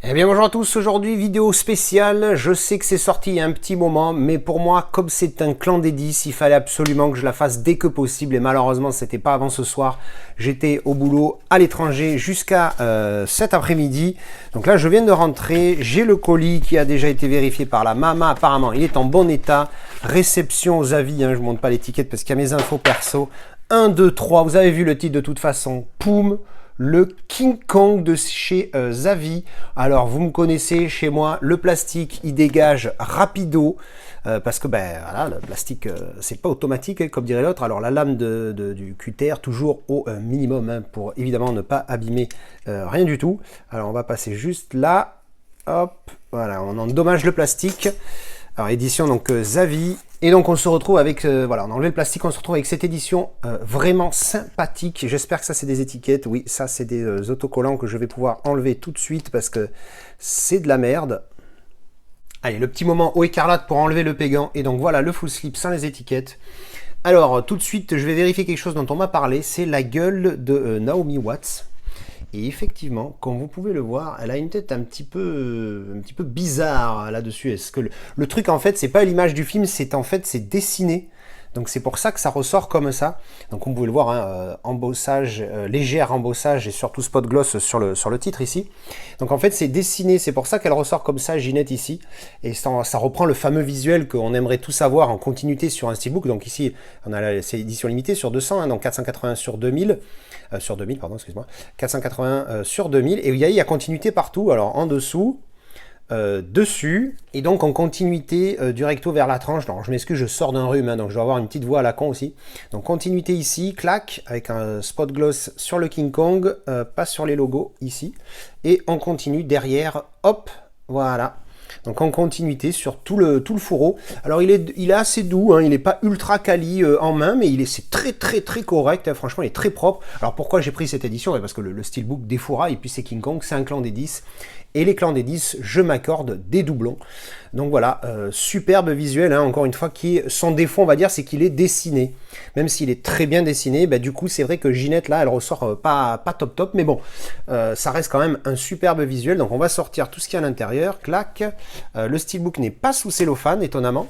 Eh bien bonjour à tous, aujourd'hui vidéo spéciale, je sais que c'est sorti il y a un petit moment, mais pour moi, comme c'est un clan des 10, il fallait absolument que je la fasse dès que possible, et malheureusement c'était pas avant ce soir, j'étais au boulot à l'étranger jusqu'à cet après-midi, donc là je viens de rentrer, j'ai le colis qui a déjà été vérifié par la maman, apparemment il est en bon état, réception aux avis, hein, je ne montre pas l'étiquette parce qu'il y a mes infos perso, 1, 2, 3, vous avez vu le titre de toute façon, poum, le King Kong de chez Zavvi. Alors vous me connaissez, chez moi le plastique il dégage rapido parce que ben voilà, le plastique c'est pas automatique hein, comme dirait l'autre. Alors la lame du cutter toujours au minimum hein, pour évidemment ne pas abîmer rien du tout. Alors on va passer juste là, hop, voilà, on endommage le plastique. Alors édition donc Zavvi, et donc on se retrouve avec, voilà, on a enlevé le plastique, on se retrouve avec cette édition vraiment sympathique. J'espère que ça c'est des étiquettes, oui ça c'est des autocollants que je vais pouvoir enlever tout de suite parce que c'est de la merde. Allez, le petit moment eau écarlate pour enlever le pégant, et donc voilà le full slip sans les étiquettes. Alors tout de suite je vais vérifier quelque chose dont on m'a parlé, c'est la gueule de Naomi Watts. Et effectivement, comme vous pouvez le voir, elle a une tête un petit peu bizarre là-dessus. Est-ce que le truc en fait, c'est pas l'image du film, c'est en fait c'est dessiné. Donc c'est pour ça que ça ressort comme ça. Donc comme vous pouvez le voir, hein, embossage, légère embossage et surtout spot gloss sur le titre ici. Donc en fait c'est dessiné, c'est pour ça qu'elle ressort comme ça, Ginette ici. Et ça reprend le fameux visuel qu'on aimerait tous avoir en continuité sur un steelbook. Donc ici on a c'est édition limitée sur 200, hein, donc 480 sur 2000. Sur 2000, pardon, excuse-moi. 480 sur 2000. Et il y a continuité partout. Alors en dessous, dessus, et donc en continuité du recto vers la tranche. Alors je m'excuse, je sors d'un rhume, hein, donc je dois avoir une petite voix à la con aussi. Donc continuité ici, clac, avec un spot gloss sur le King Kong, pas sur les logos ici. Et on continue derrière, hop, voilà. Donc en continuité sur tout le fourreau. Alors il est assez doux, hein, il n'est pas ultra quali en main, mais c'est très correct, hein, franchement il est très propre. Alors pourquoi j'ai pris cette édition? Parce que le steelbook défouraille, et puis c'est King Kong, c'est un clan des 10. Et les clans des 10, je m'accorde des doublons. Donc voilà, superbe visuel, hein, encore une fois, son défaut, on va dire, c'est qu'il est dessiné. Même s'il est très bien dessiné, bah, du coup, c'est vrai que Ginette, là, elle ressort pas top, mais bon, ça reste quand même un superbe visuel. Donc on va sortir tout ce qu'il y a à l'intérieur, clac. Le steelbook n'est pas sous cellophane, étonnamment.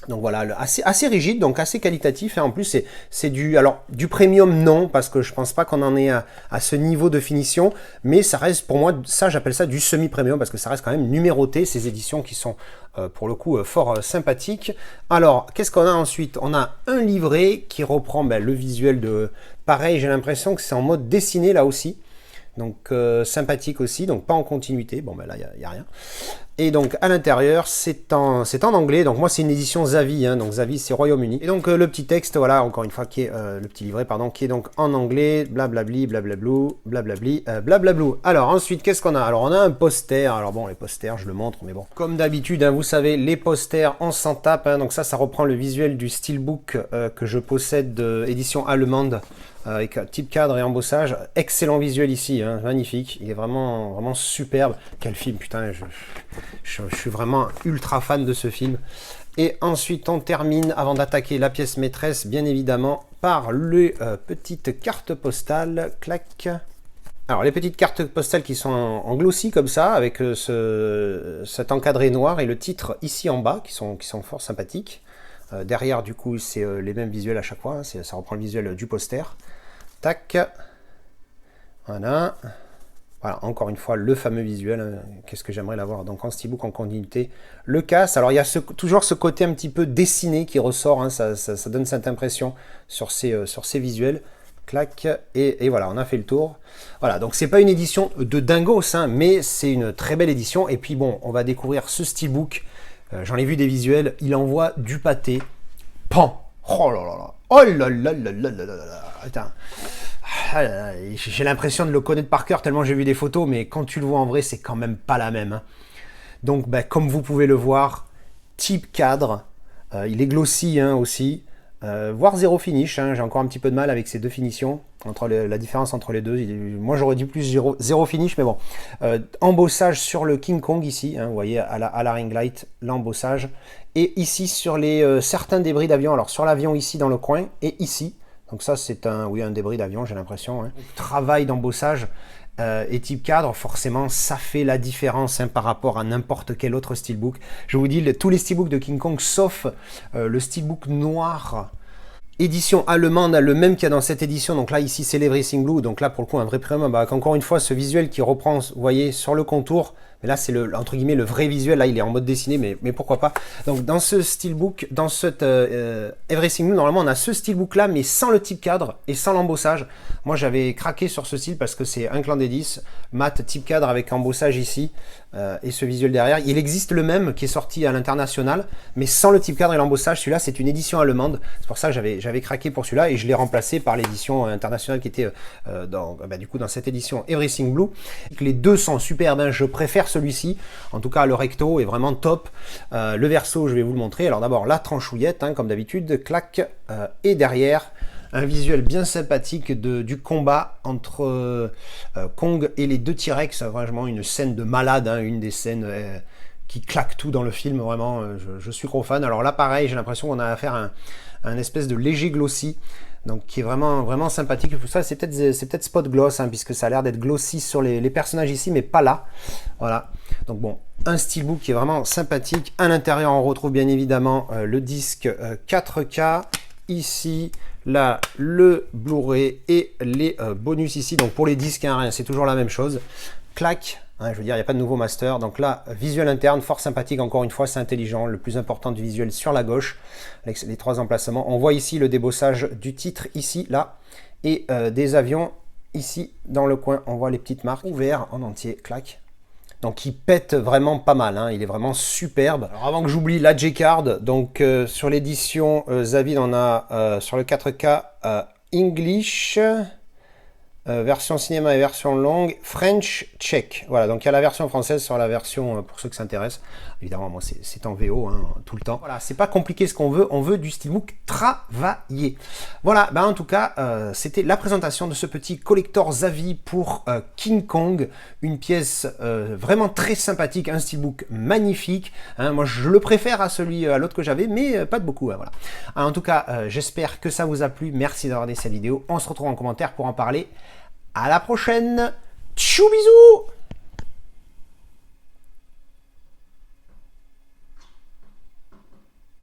Donc voilà, assez rigide, donc assez qualitatif. Et en plus, c'est du premium, non, parce que je pense pas qu'on en est à ce niveau de finition. Mais ça reste, pour moi, ça j'appelle ça du semi-premium, parce que ça reste quand même numéroté, ces éditions qui sont, pour le coup, fort sympathiques. Alors, qu'est-ce qu'on a ensuite? On a un livret qui reprend le visuel de... Pareil, j'ai l'impression que c'est en mode dessiné, là aussi. Donc sympathique aussi, donc pas en continuité. Bon, ben là, il n'y a rien. Et donc à l'intérieur, c'est en anglais. Donc moi, c'est une édition Zavvi, hein, donc Zavvi, c'est Royaume-Uni. Et donc le petit texte, voilà, encore une fois, qui est le petit livret, pardon, qui est donc en anglais, blablabli, blablablou, blablabli, blablablou. Alors ensuite, qu'est-ce qu'on a? Alors on a un poster. Alors bon, les posters, je le montre, mais bon. Comme d'habitude, hein, vous savez, les posters, on s'en tape. Hein, donc ça reprend le visuel du steelbook que je possède d'édition allemande. Avec type cadre et embossage, excellent visuel ici, hein, magnifique, il est vraiment superbe. Quel film, putain, je suis vraiment ultra fan de ce film. Et ensuite on termine, avant d'attaquer la pièce maîtresse, bien évidemment, par les petites cartes postales, clac. Alors les petites cartes postales qui sont en glossy comme ça, avec cet encadré noir et le titre ici en bas, qui sont fort sympathiques. Derrière, du coup, c'est les mêmes visuels à chaque fois, hein, ça reprend le visuel du poster. Tac, voilà, encore une fois le fameux visuel, hein. Qu'est-ce que j'aimerais l'avoir, donc en steelbook en continuité, le casse, alors il y a toujours ce côté un petit peu dessiné qui ressort, hein, ça donne cette impression sur ces visuels, clac, et voilà, on a fait le tour, voilà, donc c'est pas une édition de dingos, hein, mais c'est une très belle édition, et puis bon, on va découvrir ce steelbook, j'en ai vu des visuels, il envoie du pâté, pan, oh là là là, oh là là là là là là là. Putain. J'ai l'impression de le connaître par cœur tellement j'ai vu des photos, mais quand tu le vois en vrai, c'est quand même pas la même. Hein. Donc, comme vous pouvez le voir, type cadre, il est glossy hein, aussi, voire zéro finish. Hein. J'ai encore un petit peu de mal avec ces deux finitions, la différence entre les deux. Moi, j'aurais dit plus zéro finish, mais bon. Embossage sur le King Kong ici, hein, vous voyez à la ring light, l'embossage. Et ici sur certains débris d'avion, alors sur l'avion ici dans le coin, et ici. Donc ça, c'est un débris d'avion, j'ai l'impression. Hein. Travail d'embossage et type cadre, forcément ça fait la différence hein, par rapport à n'importe quel autre steelbook. Je vous dis, tous les steelbooks de King Kong, sauf le steelbook noir, édition allemande, le même qu'il y a dans cette édition. Donc là, ici, c'est l'Everything Blue. Donc là, pour le coup, un vrai premium. Bah, encore une fois, ce visuel qui reprend, vous voyez, sur le contour. Mais là, c'est le, entre guillemets, le vrai visuel. Là, il est en mode dessiné, mais pourquoi pas. Donc, dans ce steelbook, dans cette Everything Blue, normalement, on a ce steelbook-là, mais sans le type cadre et sans l'embossage. Moi, j'avais craqué sur ce style parce que c'est un clan des 10, mat type cadre avec embossage ici et ce visuel derrière. Il existe le même qui est sorti à l'international, mais sans le type cadre et l'embossage. Celui-là, c'est une édition allemande. C'est pour ça que j'avais craqué pour celui-là et je l'ai remplacé par l'édition internationale qui était du coup dans cette édition Everything Blue. Les deux sont superbes, hein. Je préfère celui-ci. En tout cas, le recto est vraiment top. Le verso, je vais vous le montrer. Alors d'abord, la tranchouillette, hein, comme d'habitude, clac, et derrière, un visuel bien sympathique du combat entre Kong et les deux T-Rex. Vraiment une scène de malade, hein, une des scènes qui claque tout dans le film. Vraiment, je suis gros fan. Alors là, pareil, j'ai l'impression qu'on a affaire à un espèce de léger glossy. Donc qui est vraiment sympathique. Ça, c'est peut-être spot gloss, hein, puisque ça a l'air d'être glossy sur les personnages ici, mais pas là. Voilà. Donc bon, un steelbook qui est vraiment sympathique. À l'intérieur, on retrouve bien évidemment le disque 4K. Ici, là, le Blu-ray et les bonus ici. Donc pour les disques, hein, c'est toujours la même chose. Clac. Hein, je veux dire, il n'y a pas de nouveau master. Donc là, visuel interne, fort sympathique. Encore une fois, c'est intelligent. Le plus important du visuel sur la gauche, avec les trois emplacements. On voit ici le débossage du titre, ici, là. Et des avions, ici, dans le coin. On voit les petites marques ouvertes en entier. Clac. Donc il pète vraiment pas mal. Hein. Il est vraiment superbe. Alors avant que j'oublie, la J-Card. Donc sur l'édition Zavid, on a sur le 4K English. Version cinéma et version longue, French, Tchèque. Voilà, donc il y a la version française sur la version, pour ceux que ça intéresse. Évidemment, moi, c'est en VO, hein, tout le temps. Voilà, c'est pas compliqué ce qu'on veut. On veut du steelbook travaillé. Voilà, ben en tout cas, c'était la présentation de ce petit collector Zavi pour King Kong. Une pièce vraiment très sympathique, un steelbook magnifique. Hein, moi, je le préfère à l'autre que j'avais, mais pas de beaucoup. Hein, voilà. En tout cas, j'espère que ça vous a plu. Merci d'avoir regardé cette vidéo. On se retrouve en commentaire pour en parler. À la prochaine. Tchou bisous.